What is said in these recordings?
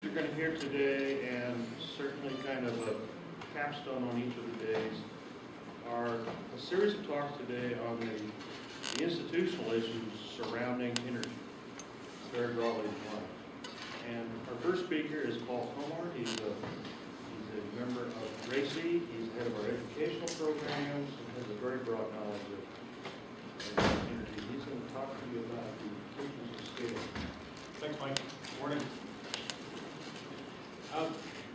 You're going to hear today, and certainly kind of a capstone on each of the days, are a series of talks today on the institutional issues surrounding energy, very broadly defined. And our first speaker is Paul Komor. He's a member of RACI. He's head of our educational programs and has a very broad knowledge of energy. He's going to talk to you about the implications of scale. Thanks, Mike. Good morning.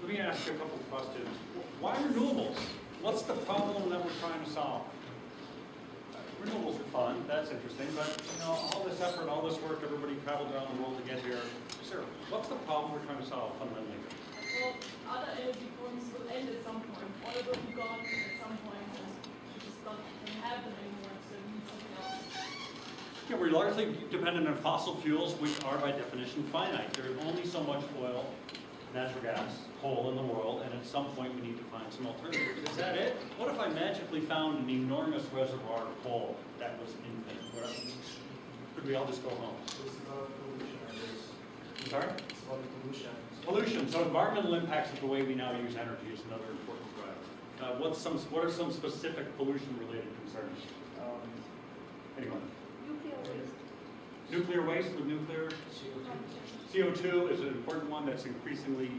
Let me ask you a couple of questions. Why renewables? What's the problem that we're trying to solve? Renewables are fun, that's interesting, but all this effort, all this work, everybody traveled around the world to get here. Sir, what's the problem we're trying to solve fundamentally? Well, other energy forms will end at some point. Oil will be gone at some point, and we just don't have them anymore, so we need something else. Yeah, we're largely dependent on fossil fuels, which are by definition finite. There's only so much oil, natural gas, coal in the world, and at some point we need to find some alternatives. Is that it? What if I magically found an enormous reservoir of coal that was infinite? Could we all just go home? It's about pollution, I guess. I'm sorry? It's about pollution. Pollution. So environmental impacts of the way we now use energy is another important driver. What are some specific pollution-related concerns? Anyone? Nuclear waste. Nuclear waste with nuclear? CO2 is an important one that's increasingly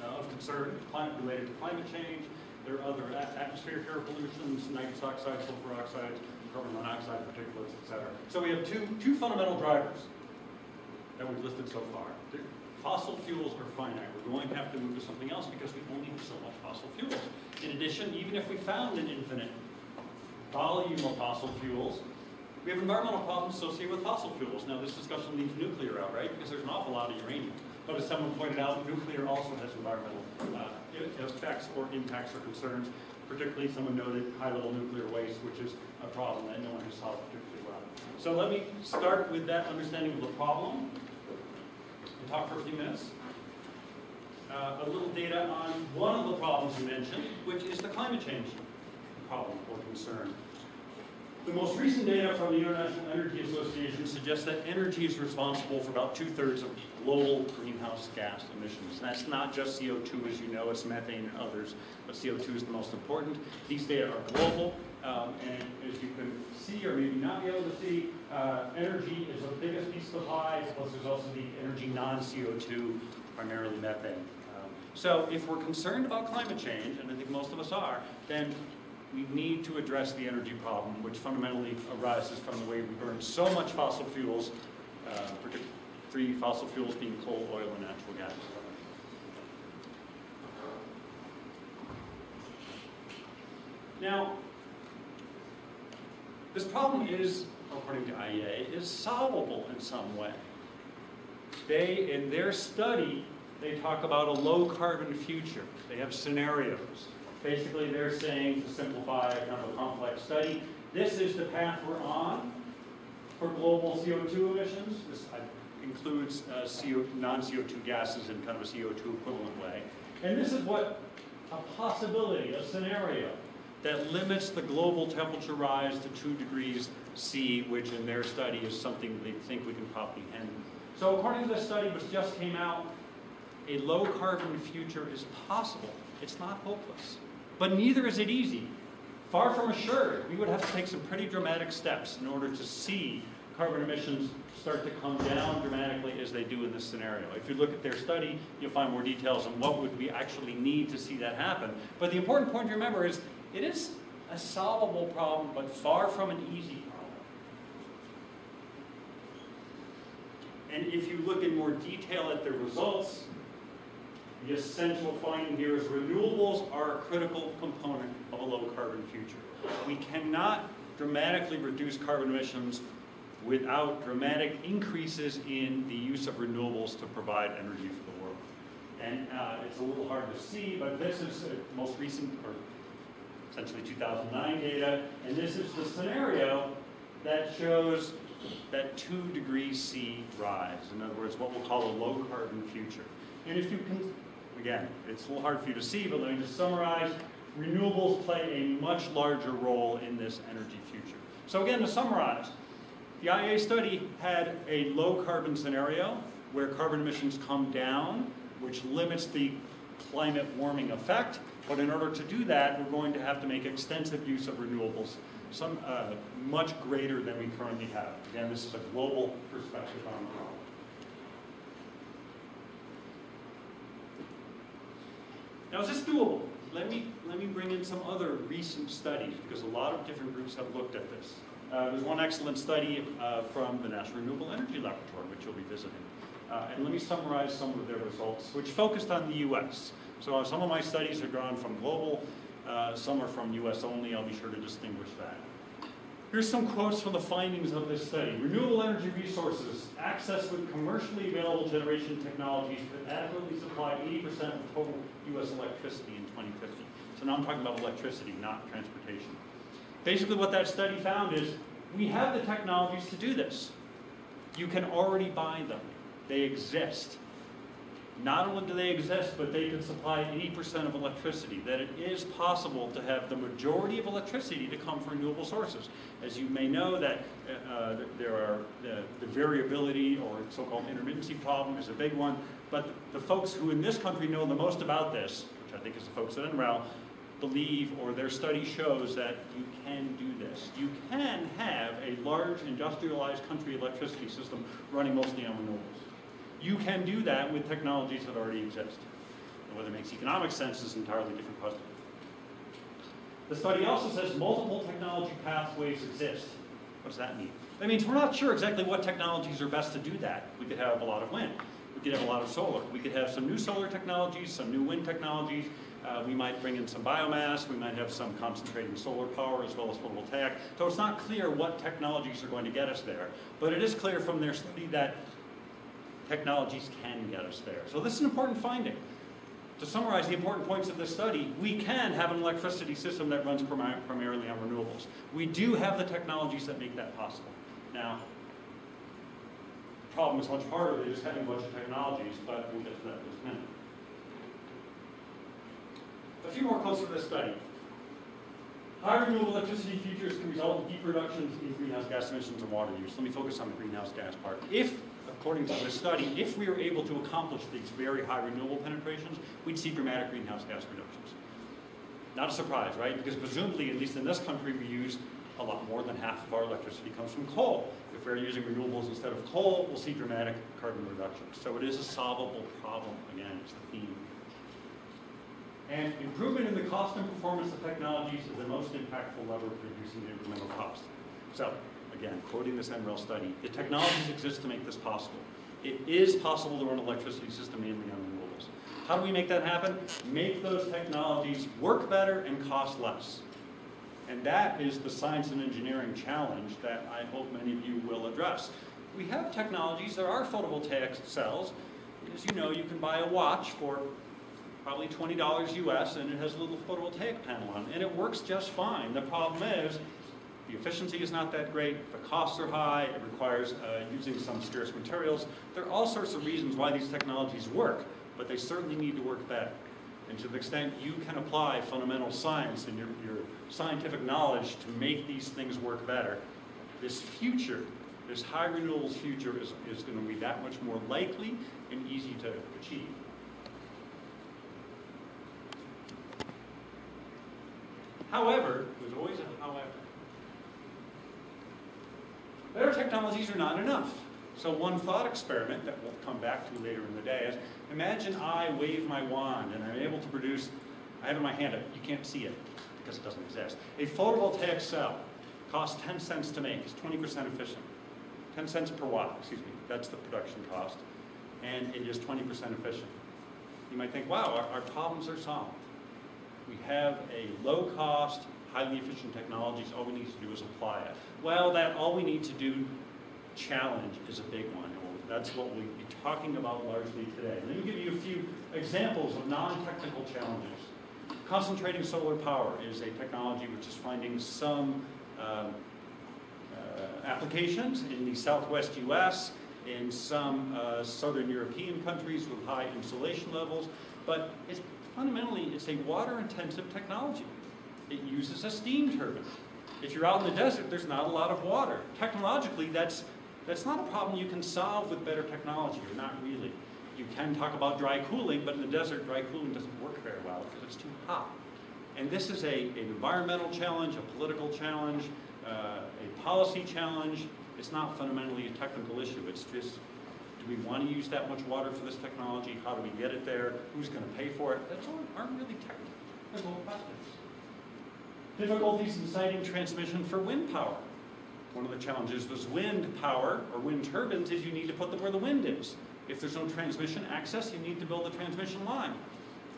of concern, related to climate change. There are other atmospheric air pollutions, nitrous oxide, sulfur oxides, carbon monoxide, particulates, etc. So we have two fundamental drivers that we've listed so far. Fossil fuels are finite. We're going to have to move to something else because we only have so much fossil fuels. In addition, even if we found an infinite volume of fossil fuels, we have environmental problems associated with fossil fuels. Now, this discussion leaves nuclear out, right? Because there's an awful lot of uranium. But as someone pointed out, nuclear also has environmental effects or impacts or concerns. Particularly, someone noted high-level nuclear waste, which is a problem that no one has solved particularly well. So let me start with that understanding of the problem and talk for a few minutes. A little data on one of the problems you mentioned, which is the climate change problem or concern. The most recent data from the International Energy Association suggests that energy is responsible for about 2/3 of global greenhouse gas emissions. And that's not just CO2, as you know, it's methane and others, but CO2 is the most important. These data are global, and as you can see, or maybe not be able to see, energy is the biggest piece of the pie, plus there's also the energy non-CO2, primarily methane. So if we're concerned about climate change, and I think most of us are, then we need to address the energy problem, which fundamentally arises from the way we burn so much fossil fuels, particularly 3 fossil fuels being coal, oil, and natural gas. Now, this problem is, according to IEA, is solvable in some way. They, in their study, they talk about a low-carbon future. They have scenarios. Basically, they're saying, to simplify kind of a complex study, this is the path we're on for global CO2 emissions. This includes non-CO2 gases in kind of a CO2 equivalent way. And this is what a possibility, a scenario, that limits the global temperature rise to 2 degrees C, which in their study is something they think we can comprehend. So according to this study, which just came out, a low-carbon future is possible. It's not hopeless. But neither is it easy. Far from assured, we would have to take some pretty dramatic steps in order to see carbon emissions start to come down dramatically as they do in this scenario. If you look at their study, you'll find more details on what would we actually need to see that happen. But the important point to remember is it is a solvable problem, but far from an easy problem. And if you look in more detail at the results, the essential finding here is renewables are a critical component of a low-carbon future. We cannot dramatically reduce carbon emissions without dramatic increases in the use of renewables to provide energy for the world. And it's a little hard to see, but this is the most recent, or essentially 2009 data, and this is the scenario that shows that 2 degrees C rise. In other words, what we'll call a low-carbon future. And if you can, again, it's a little hard for you to see, but let me just summarize. Renewables play a much larger role in this energy future. So again, to summarize, the IEA study had a low carbon scenario where carbon emissions come down which limits the climate warming effect. But in order to do that, we're going to have to make extensive use of renewables, some much greater than we currently have. Again, this is a global perspective on the problem. Now, is this doable? Let me bring in some other recent studies, because a lot of different groups have looked at this. There's one excellent study from the National Renewable Energy Laboratory, which you'll be visiting. And let me summarize some of their results, which focused on the US. So some of my studies are drawn from global, some are from US only. I'll be sure to distinguish that. Here's some quotes from the findings of this study. Renewable energy resources accessed with commercially available generation technologies could adequately supply 80% of total US electricity in 2050. So now I'm talking about electricity, not transportation. Basically what that study found is we have the technologies to do this. You can already buy them. They exist. Not only do they exist, but they can supply 80% of electricity, that it is possible to have the majority of electricity to come from renewable sources. As you may know, that there are the variability or so-called intermittency problem is a big one, but the folks who in this country know the most about this, which I think is the folks at NREL, believe, or their study shows, that you can do this. You can have a large industrialized country electricity system running mostly on renewables. You can do that with technologies that already exist. And whether it makes economic sense is an entirely different question. The study also says multiple technology pathways exist. What does that mean? That means we're not sure exactly what technologies are best to do that. We could have a lot of wind. We could have a lot of solar. We could have some new solar technologies, some new wind technologies. We might bring in some biomass. We might have some concentrating solar power as well as photovoltaic. So it's not clear what technologies are going to get us there. But it is clear from their study that technologies can get us there. So this is an important finding. To summarize the important points of this study, we can have an electricity system that runs primarily on renewables. We do have the technologies that make that possible. Now, the problem is much harder than just having a bunch of technologies, but we'll get to that in just a minute. A few more quotes from this study. High renewable electricity futures can result in deep reductions in greenhouse gas emissions and water use. Let me focus on the greenhouse gas part. According to this study, if we were able to accomplish these very high renewable penetrations, we'd see dramatic greenhouse gas reductions. Not a surprise, right? Because presumably, at least in this country, we use a lot more than half of our electricity comes from coal. If we're using renewables instead of coal, we'll see dramatic carbon reductions. So it is a solvable problem, again, it's the theme. And improvement in the cost and performance of technologies is the most impactful lever for reducing the incremental cost. So, again, quoting this NREL study, the technologies exist to make this possible. It is possible to run an electricity system mainly on renewables. How do we make that happen? Make those technologies work better and cost less. And that is the science and engineering challenge that I hope many of you will address. We have technologies, there are photovoltaic cells. As you know, you can buy a watch for probably $20 US, and it has a little photovoltaic panel on it, and it works just fine. The problem is, the efficiency is not that great, the costs are high, it requires using some scarce materials. There are all sorts of reasons why these technologies work, but they certainly need to work better. And to the extent you can apply fundamental science and your scientific knowledge to make these things work better, this future, this high renewables future is going to be that much more likely and easy to achieve. However, there's always a however. Better technologies are not enough. So one thought experiment that we'll come back to later in the day is, imagine I wave my wand and I'm able to produce, I have in my hand, you can't see it because it doesn't exist. A photovoltaic cell costs 10 cents to make, it's 20% efficient. 10 cents per watt, excuse me, that's the production cost. And it is 20% efficient. You might think, wow, our problems are solved. We have a low-cost, highly efficient technologies. All we need to do is apply it. Well, that all we need to do challenge is a big one. That's what we'll be talking about largely today. Let me give you a few examples of non-technical challenges. Concentrating solar power is a technology which is finding some applications in the southwest US, in some southern European countries with high insolation levels, but fundamentally, it's a water-intensive technology. It uses a steam turbine. If you're out in the desert, there's not a lot of water. Technologically, that's not a problem you can solve with better technology, or not really. You can talk about dry cooling, but in the desert, dry cooling doesn't work very well because it's too hot. And this is an environmental challenge, a political challenge, a policy challenge. It's not fundamentally a technical issue. It's just, do we want to use that much water for this technology? How do we get it there? Who's going to pay for it? That's all aren't really technical questions. Difficulties in siting transmission for wind power. One of the challenges with wind power or wind turbines is you need to put them where the wind is. If there's no transmission access, you need to build a transmission line.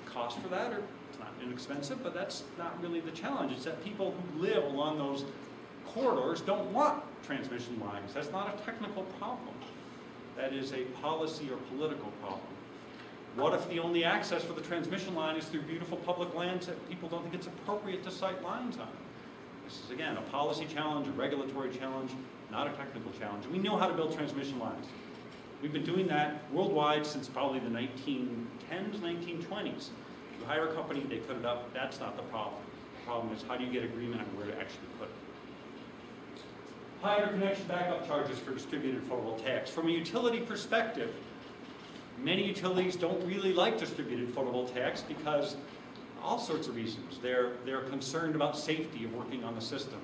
The cost for that, it's not inexpensive, but that's not really the challenge. It's that people who live along those corridors don't want transmission lines. That's not a technical problem. That is a policy or political problem. What if the only access for the transmission line is through beautiful public lands that people don't think it's appropriate to site lines on? This is, again, a policy challenge, a regulatory challenge, not a technical challenge. We know how to build transmission lines. We've been doing that worldwide since probably the 1910s, 1920s. You hire a company, they put it up. That's not the problem. The problem is how do you get agreement on where to actually put it? High interconnection backup charges for distributed photovoltaics. From a utility perspective, many utilities don't really like distributed photovoltaics because all sorts of reasons. They're concerned about safety of working on the system.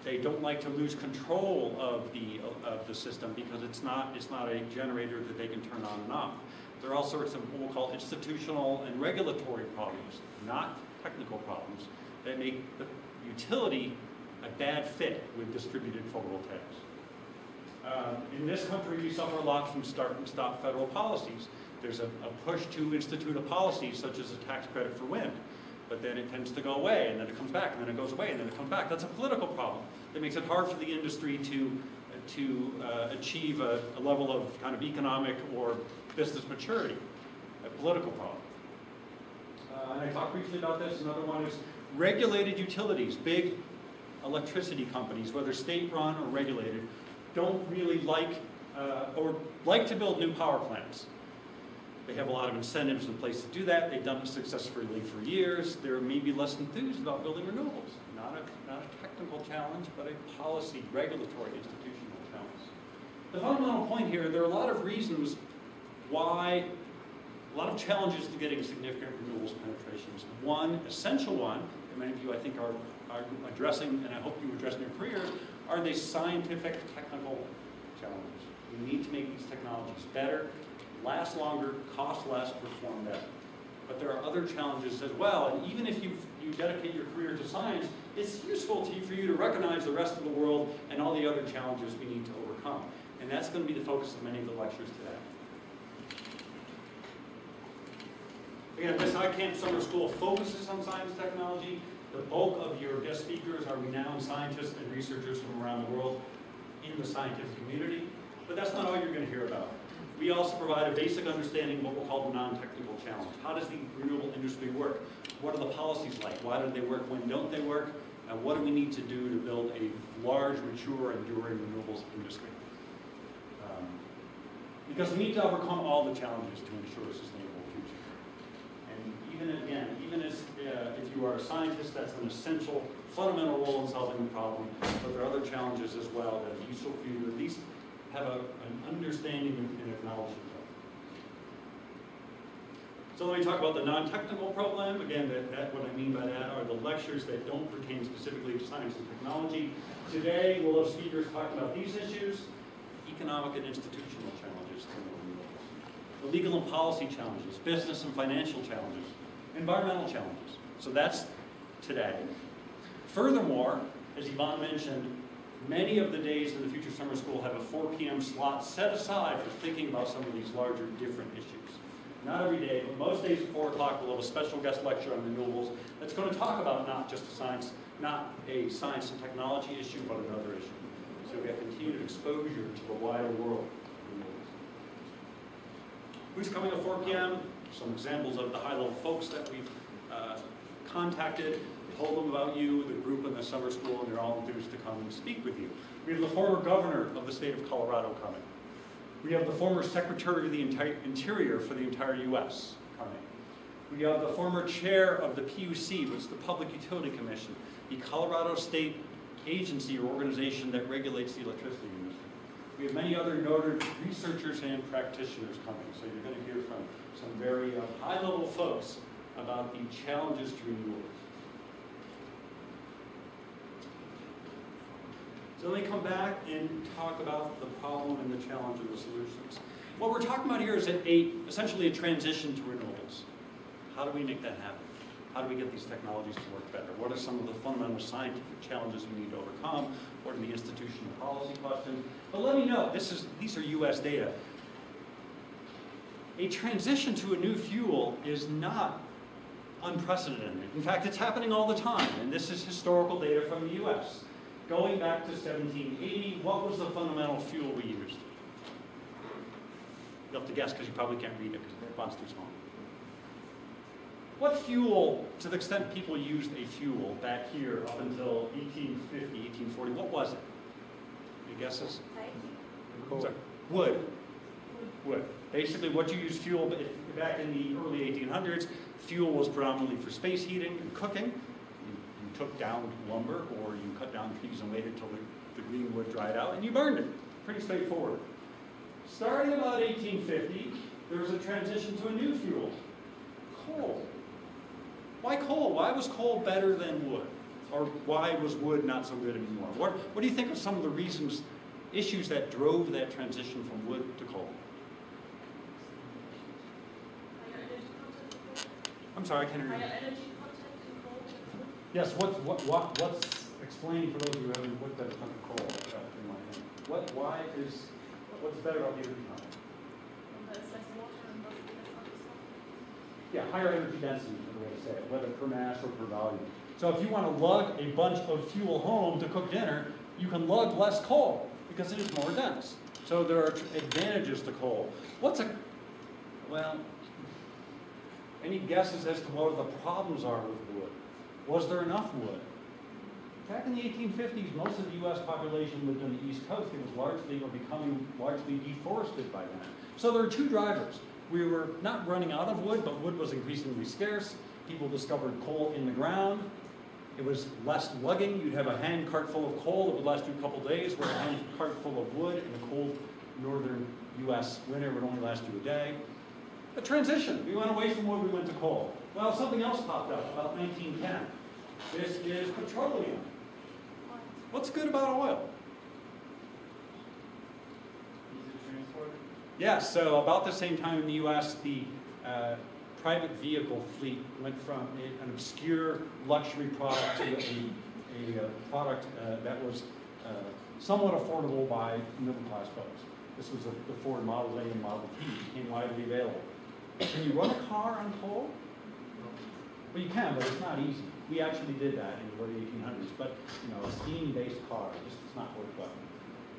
They don't like to lose control of the system because it's not a generator that they can turn on and off. There are all sorts of what we'll call institutional and regulatory problems, not technical problems, that make the utility a bad fit with distributed photovoltaics. In this country, we suffer a lot from start and stop federal policies. There's a push to institute a policy such as a tax credit for wind, but then it tends to go away, and then it comes back, and then it goes away, and then it comes back. That's a political problem. That makes it hard for the industry to achieve a level of kind of economic or business maturity, a political problem. And I talked briefly about this. Another one is regulated utilities, big electricity companies, whether state-run or regulated, don't really like to build new power plants. They have a lot of incentives in place to do that. They've done it successfully for years. They're maybe less enthused about building renewables. Not a technical challenge, but a policy, regulatory, institutional challenge. The fundamental point here, there are a lot of reasons why, a lot of challenges to getting significant renewables penetrations. One, essential one, that many of you I think are addressing, and I hope you address in your careers, are the scientific, technical challenges. We need to make these technologies better, last longer, cost less, perform better. But there are other challenges as well, and even if you dedicate your career to science, it's useful for you to recognize the rest of the world and all the other challenges we need to overcome. And that's going to be the focus of many of the lectures today. Again, this iCamp Summer School focuses on science and technology. The bulk of your guest speakers are renowned scientists and researchers from around the world in the scientific community, but that's not all you're going to hear about. We also provide a basic understanding of what we'll call the non-technical challenge. How does the renewable industry work? What are the policies like? Why do they work? When don't they work? And what do we need to do to build a large, mature, enduring renewables industry? Because we need to overcome all the challenges to ensure a sustainable future. And even if you are a scientist, that's an essential, fundamental role in solving the problem. But there are other challenges as well that are useful for you to at least have an understanding and acknowledgement of. So let me talk about the non-technical problem. Again, what I mean by that are the lectures that don't pertain specifically to science and technology. Today, we'll have speakers talking about these issues, economic and institutional challenges, the legal and policy challenges, business and financial challenges, environmental challenges. So that's today. Furthermore, as Yvonne mentioned, many of the days in the Future Summer School have a 4 p.m. slot set aside for thinking about some of these larger, different issues. Not every day, but most days at 4 o'clock we'll have a special guest lecture on renewables that's going to talk about not a science and technology issue, but another issue. So we have continued exposure to the wider world of renewables. Who's coming at 4 p.m.? Some examples of the high-level folks that we've contacted. Told them about you, the group in the summer school, and they're all enthused to come and speak with you. We have the former governor of the state of Colorado coming. We have the former Secretary of the Interior for the entire U.S. coming. We have the former chair of the PUC, which is the Public Utility Commission, the Colorado State agency or organization that regulates the electricity industry. We have many other noted researchers and practitioners coming, so you're going to hear from some very high-level folks about the challenges to renewables. So let me come back and talk about the problem and the challenge and the solutions. What we're talking about here is essentially a transition to renewables. How do we make that happen? How do we get these technologies to work better? What are some of the fundamental scientific challenges we need to overcome? What are the institutional policy questions? But let me know, these are US data. A transition to a new fuel is not unprecedented. In fact, it's happening all the time, and this is historical data from the US. Going back to 1780, what was the fundamental fuel we used? You'll have to guess because you probably can't read it because the font's too small. What fuel, to the extent people used a fuel back here up until 1850, 1840, what was it? Any guesses? Sorry. Wood. Wood. Basically, what you used fuel back in the early 1800s, fuel was predominantly for space heating and cooking. You took down lumber or you cut down trees and waited until the green wood dried out and you burned it. Pretty straightforward. Starting about 1850, there was a transition to a new fuel, coal. Why coal? Why was coal better than wood? Or why was wood not so good anymore? What do you think are some of the issues that drove that transition from wood to coal? I'm sorry, I can't hear you. Higher energy content in coal. Yes, what's explained for those of you who haven't looked at a ton of coal in my hand? What's better about the energy content? There's less water and less other stuff. Yeah, higher energy density is the way to say it, whether per mass or per volume. So if you want to lug a bunch of fuel home to cook dinner, you can lug less coal because it is more dense. So there are advantages to coal. Any guesses as to what the problems are with wood? Was there enough wood? Back in the 1850s, most of the U.S. population lived on the East Coast. It was largely, or becoming largely deforested by then. So there are two drivers. We were not running out of wood, but wood was increasingly scarce. People discovered coal in the ground. It was less lugging. You'd have a hand cart full of coal that would last you a couple days, where a hand cart full of wood in a cold northern U.S. winter would only last you a day. A transition. We went away from wood, we went to coal. Well, something else popped up about 1910. This is petroleum. What's good about oil? Easy transport. Yes, so about the same time in the U.S., the private vehicle fleet went from an obscure luxury product to a product that was somewhat affordable by middle-class folks. This was the Ford Model A and Model T, became widely available. Can you run a car on coal? Well, you can, but it's not easy. We actually did that in the early 1800s, but a steam-based car just does not work well.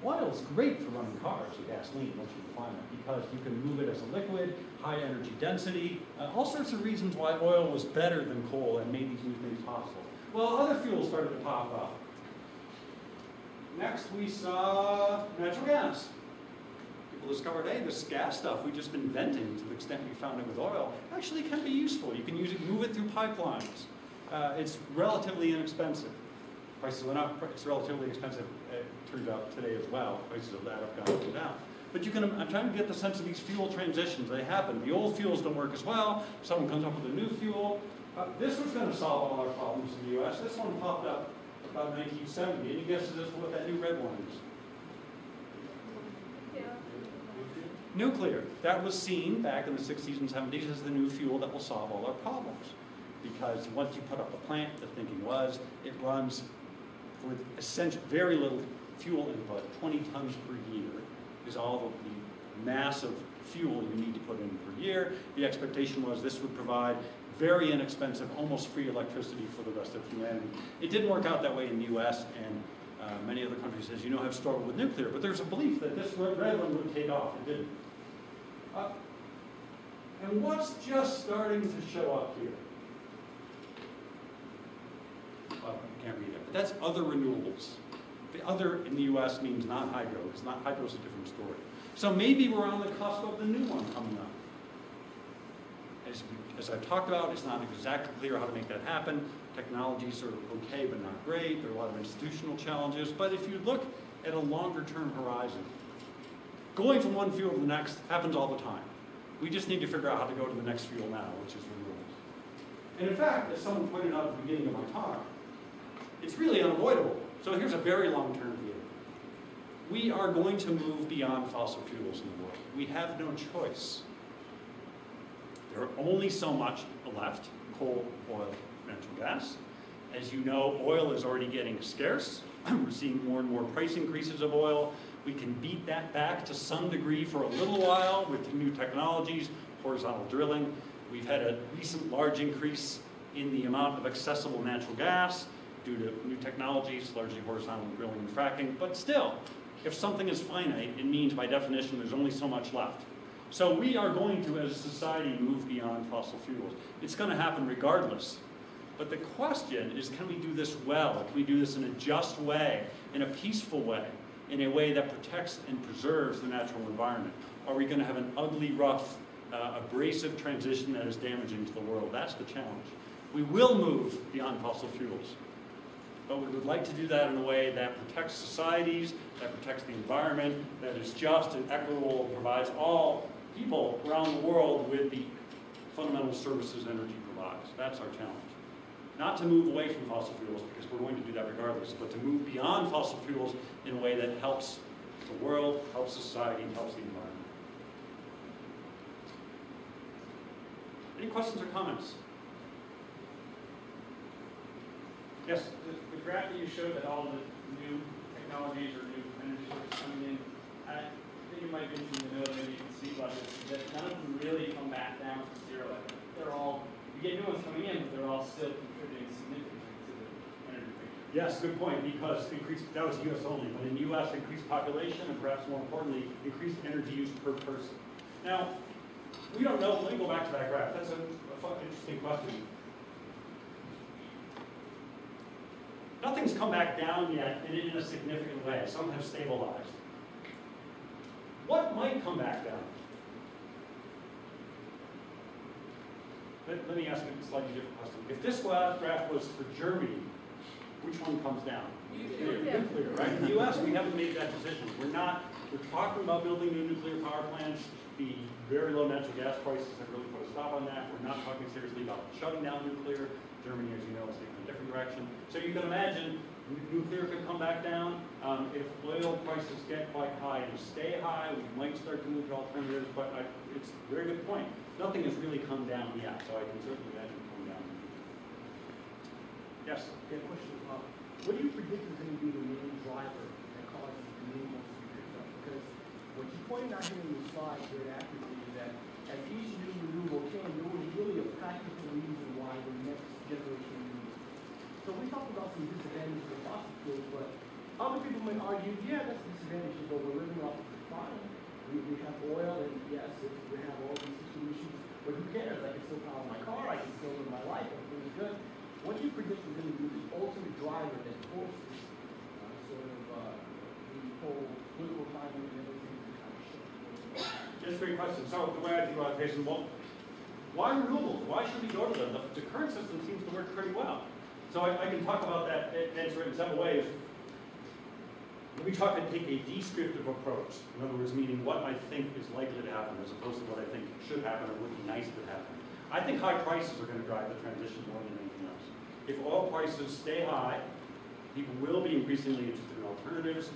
Oil is great for running cars with gasoline once you refine it because you can move it as a liquid, high energy density, all sorts of reasons why oil was better than coal and made these new things possible. Well, other fuels started to pop up. Next, we saw natural gas. People discovered, hey, this gas stuff we've just been venting to the extent we found it with oil actually can be useful. You can use it, move it through pipelines. It's relatively inexpensive. Prices went up, it's relatively expensive, it turns out today as well. Prices of that have gone up and down. But I'm trying to get the sense of these fuel transitions. They happen. The old fuels don't work as well. Someone comes up with a new fuel. This was going to solve all our problems in the U.S. This one popped up about 1970. Any guesses as to what that new red one is? Nuclear. That was seen back in the 60s and 70s as the new fuel that will solve all our problems. Because once you put up a plant, the thinking was, it runs with essentially very little fuel input, 20 tons per year is all of the massive fuel you need to put in per year. The expectation was this would provide very inexpensive, almost free electricity for the rest of humanity. It didn't work out that way in the US, and many other countries, as you know, have struggled with nuclear, but there's a belief that this red one would take off. It didn't. And what's just starting to show up here? Well, you can't read it, but that's other renewables. The other in the US means non-hydro, because hydro is a different story. So maybe we're on the cusp of the new one coming up. As I've talked about, it's not exactly clear how to make that happen. Technologies are okay, but not great. There are a lot of institutional challenges. But if you look at a longer-term horizon, going from one fuel to the next happens all the time. We just need to figure out how to go to the next fuel now, which is renewables. And in fact, as someone pointed out at the beginning of my talk, it's really unavoidable. So here's a very long-term view. We are going to move beyond fossil fuels in the world. We have no choice. There are only so much left: coal, oil, natural gas. As you know, oil is already getting scarce. We're seeing more and more price increases of oil. We can beat that back to some degree for a little while with new technologies, horizontal drilling. We've had a recent large increase in the amount of accessible natural gas due to new technologies, largely horizontal drilling and fracking. But still, if something is finite, it means by definition there's only so much left. So we are going to, as a society, move beyond fossil fuels. It's going to happen regardless. But the question is, can we do this well? Can we do this in a just way, in a peaceful way, in a way that protects and preserves the natural environment? Are we going to have an ugly, rough, abrasive transition that is damaging to the world? That's the challenge. We will move beyond fossil fuels, but we would like to do that in a way that protects societies, that protects the environment, that is just and equitable, and provides all people around the world with the fundamental services energy provides. That's our challenge. Not to move away from fossil fuels, because we're going to do that regardless, but to move beyond fossil fuels in a way that helps the world, helps society, and helps the environment. Any questions or comments? Yes? The graph that you showed that all the new technologies or new energy sources coming in, I think it might be interesting to know, maybe you can see about this, that none of them really come back down to zero. They're all, you get new ones coming in, but they're all still contributing significantly to the energy picture. Yes, good point, because that was US only, but in US, increased population, and perhaps more importantly, increased energy use per person. Now, we don't know, let me go back to that graph. That's a interesting question. Nothing's come back down yet in a significant way. Some have stabilized. What might come back down? Let me ask a slightly different question. If this graph was for Germany, which one comes down? Nuclear, right? In the US, we haven't made that decision. We're talking about building new nuclear power plants. The very low natural gas prices have really put a stop on that. We're not talking seriously about shutting down nuclear. Germany, as you know, is taking a different direction. So you can imagine nuclear could come back down. If oil prices get quite high and stay high, we might start to move to alternatives, but it's a very good point. Nothing has really come down yet, so I can certainly imagine it coming down. Yes? Yeah, question. What do you predict is going to be the main driver that causes renewables to be picked up? Because what you pointed out here in the slide very accurately is that as each new renewable came, there was really a practical reason why the next generation needed it. So we talked about some disadvantages of fossil fuels, but other people may argue, yeah, that's a disadvantage, but we're living off of the fine. We have oil, and yes, we have all these situations, but who cares? I can still power my car, I can still live my life, everything's good. What do you predict is going to be the ultimate driver that forces the whole political climate and everything to kind of shift? Just three questions. So the way I think about it, Jason, well, why renewables? Why should we go to them? The current system seems to work pretty well. So I can talk about that, answer it in several ways. Let me take a descriptive approach. In other words, meaning what I think is likely to happen as opposed to what I think should happen or would be nice to happen. I think high prices are going to drive the transition more than anything else. If oil prices stay high, people will be increasingly interested in alternatives.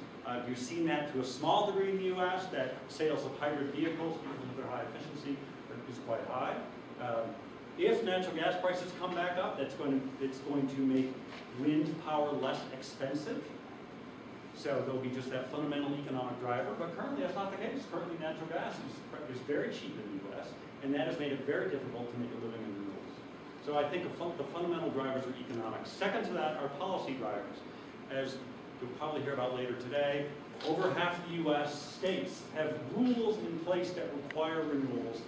You've seen that to a small degree in the US, that sales of hybrid vehicles, even with their high efficiency, is quite high. If natural gas prices come back up, it's going to make wind power less expensive. So there'll be just that fundamental economic driver. But currently that's not the case. Currently natural gas is very cheap in the US, and that has made it very difficult to make a living in renewables. So I think the fundamental drivers are economic. Second to that are policy drivers. As you'll probably hear about later today, over half the US states have rules in place that require renewables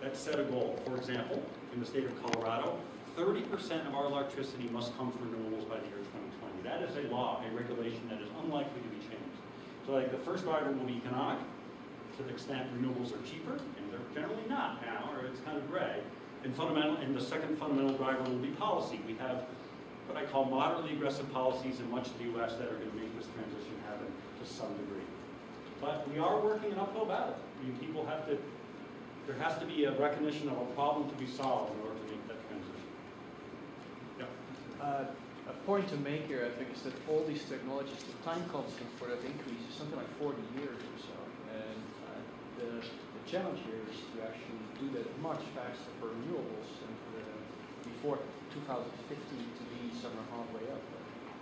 that set a goal. For example, in the state of Colorado, 30% of our electricity must come from renewables by the year 2020. That is a law, a regulation that is unlikely to be changed. So like the first driver will be economic, to the extent renewables are cheaper, and they're generally not now, or it's kind of gray. And the second fundamental driver will be policy. We have what I call moderately aggressive policies in much of the US that are going to make this transition happen to some degree. But we are working an uphill battle. People have to, there has to be a recognition of a problem to be solved in order to make that transition. Yeah. A point to make here, I think, is that all these technologies, the time constant for that increase is something like 40 years or so. And the challenge here is to actually do that much faster for renewables and before 2050 to be somewhere halfway up.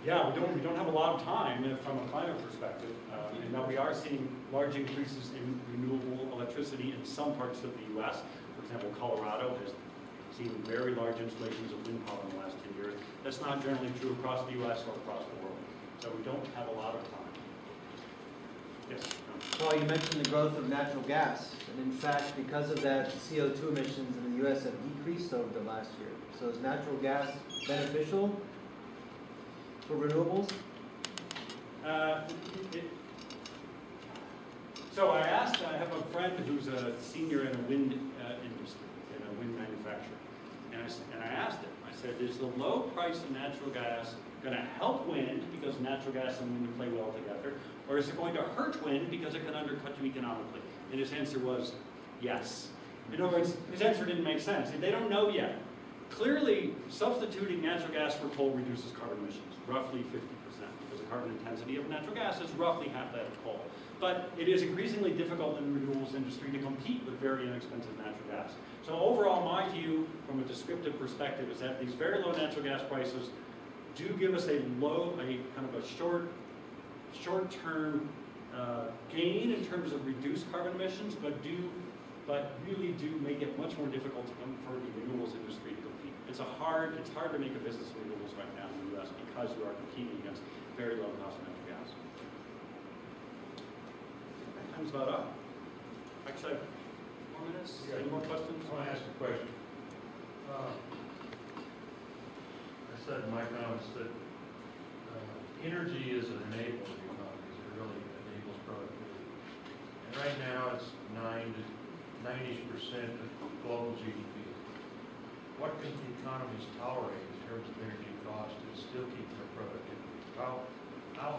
Yeah, we don't have a lot of time from a climate perspective. And now we are seeing large increases in renewable electricity in some parts of the U.S. For example, Colorado has seen very large installations of wind power in the last 10 years. That's not generally true across the U.S. or across the world. So we don't have a lot of time. Yes? Paul, you mentioned the growth of natural gas. And in fact, because of that, CO2 emissions in the U.S. have decreased over the last year. So is natural gas beneficial for renewables? So I have a friend who's a senior in a wind industry, in a wind manufacturer. And I asked him, I said, is the low price of natural gas going to help wind because natural gas and wind play well together? Or is it going to hurt wind because it can undercut you economically? And his answer was yes. In other words, his answer didn't make sense. They don't know yet. Clearly, substituting natural gas for coal reduces carbon emissions, roughly 50%, because the carbon intensity of natural gas is roughly half that of coal. But it is increasingly difficult in the renewables industry to compete with very inexpensive natural gas. So overall, my view from a descriptive perspective is that these very low natural gas prices do give us a kind of a short-term gain in terms of reduced carbon emissions, but really do make it much more difficult for the renewables industry to compete. It's hard to make a business in renewables right now in the U.S. because you are competing against very low cost natural gas. Time's about up. Actually, I have 4 minutes. Yeah. Any more questions? I want to ask a question. I said in my comments that energy is an enabler of the economy. It really enables productivity. And right now it's 90% of global GDP. What can the economies tolerate in terms of energy cost to still keep their productivity? How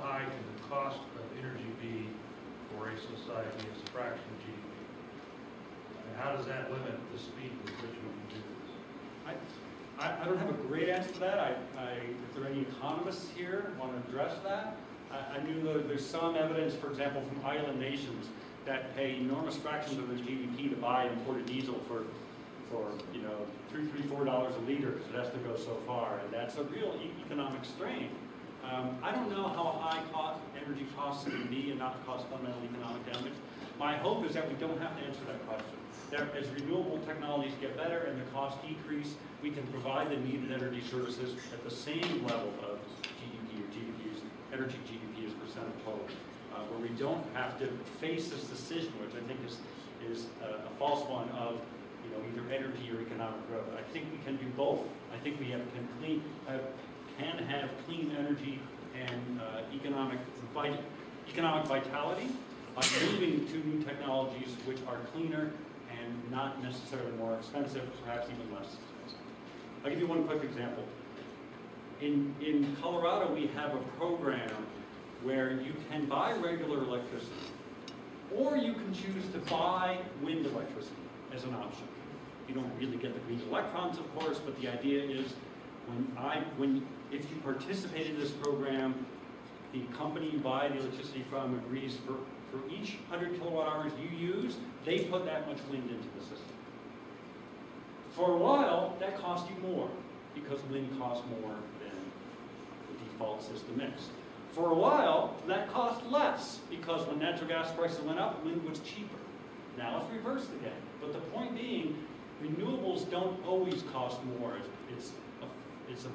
high can the cost of energy be for a society as a fraction of GDP? And how does that limit the speed with which we can do this? I don't have a great answer to that. If there are any economists here who want to address that, I knew there's some evidence, for example, from island nations that pay enormous fractions of their GDP to buy imported diesel for $3, $4 a liter because it has to go so far, and that's a real economic strain. I don't know how high energy costs can be and not cause fundamental economic damage. My hope is that we don't have to answer that question. That as renewable technologies get better and the costs decrease, we can provide the needed energy services at the same level of GDP or energy GDP as percent of total, where we don't have to face this decision, which I think is a false one of either energy or economic growth. I think we can do both. I think we can have clean energy and economic vitality by moving to new technologies which are cleaner and not necessarily more expensive, perhaps even less expensive. I'll give you one quick example. In Colorado, we have a program where you can buy regular electricity, or you can choose to buy wind electricity as an option. You don't really get the green electrons, of course, but the idea is if you participate in this program, the company you buy the electricity from agrees for each 100 kilowatt hours you use, they put that much wind into the system. For a while, that cost you more, because wind costs more than the default system mix. For a while, that cost less, because when natural gas prices went up, wind was cheaper. Now it's reversed again. But the point being, renewables don't always cost more. It's a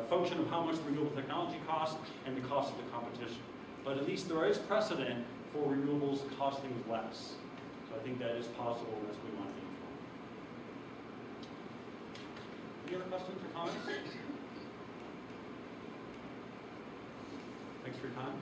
function of how much renewable technology costs and the cost of the competition. But at least there is precedent for renewables costing less. So I think that is possible, and that's what we want to aim for. Any other questions or comments? Thanks for your time.